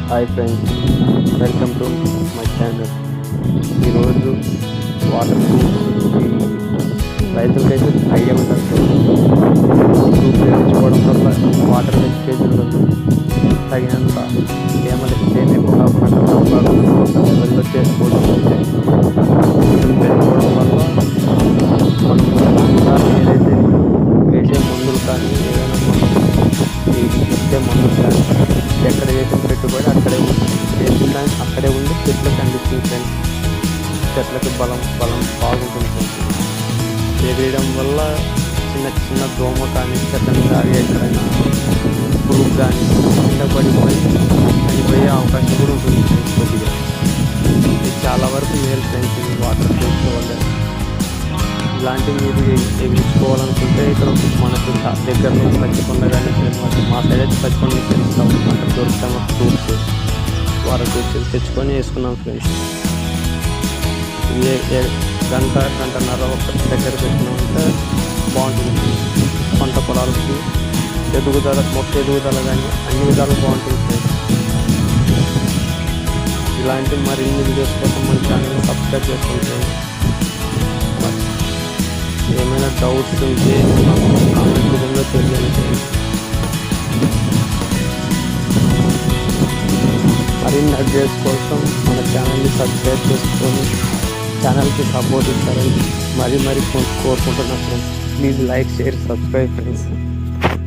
Hi friends, welcome to my channel. ఈరోజు water రైతులకైతే idea ఉంటుంది. ప్రూఫ్ తెచ్చుకోవడం వల్ల వాటర్ వేస్టేజ్ ఉండదు, తగినంత తేమగా పంట లెవెల్లో చేసుకోవడం అయితే పెట్టుకోవడం వల్ల మనం ఏదైతే వేసే మందులు కానీ ఏదైనా ఇచ్చే మందులు కానీ ఎక్కడ వేసిన పెట్టుబడి వేసిన దాన్ని అక్కడే ఉండి చెట్లకు అందిస్తుంది ఫ్రెండ్స్. చెట్లకు బలం బాగుంటుంది. ఎగరేయడం వల్ల చిన్న దోమ కానీ చెట్ల మీద ఎక్కడైనా పురుగు కానీ కింద పడిపోయి చనిపోయే అవకాశం కూడా ఉంటుంది ఫ్రెండ్స్. కొద్దిగా ఇది చాలా వరకు మేలు ఫ్రెండ్స్. ఇది వాటర్ చేసుకోవాలి. ఇలాంటివి మీరు ఎగిరించుకోవాలనుకుంటే ఇక్కడ మనకు దగ్గరలో పచ్చికొండ కానీ మా సైడ్ అయితే పచ్చికొండ తెలుస్తాం. అక్కడ దొరుకుతాం ఫ్రూట్స్ వాటర్ తెచ్చుకొని వేసుకున్నాం ఫ్రెండ్స్. గంటన్నర ఒక దగ్గర పెట్టినామంటే బాగుంటుంది. పంట పొలాలకి మొక్క ఎదుగుదల కానీ అన్ని విధాలు బాగుంటుంది ఫ్రెండ్స్. ఇలాంటి మరిన్ని వీడియోస్ కోసం మన ఛానల్ని సబ్స్క్రైబ్ చేసుకుంటే ఏమైనా డౌట్స్ ఉంటే కామెంట్ రూపంలో తెలియజేయండి. మరిన్ని అప్డేట్స్ కోసం మన ఛానల్ని సబ్స్క్రైబ్ చేసుకొని ఛానల్కి సపోర్ట్ ఇస్తారని మరీ కోరుకుంటున్నాను friends. Please like, share, subscribe friends.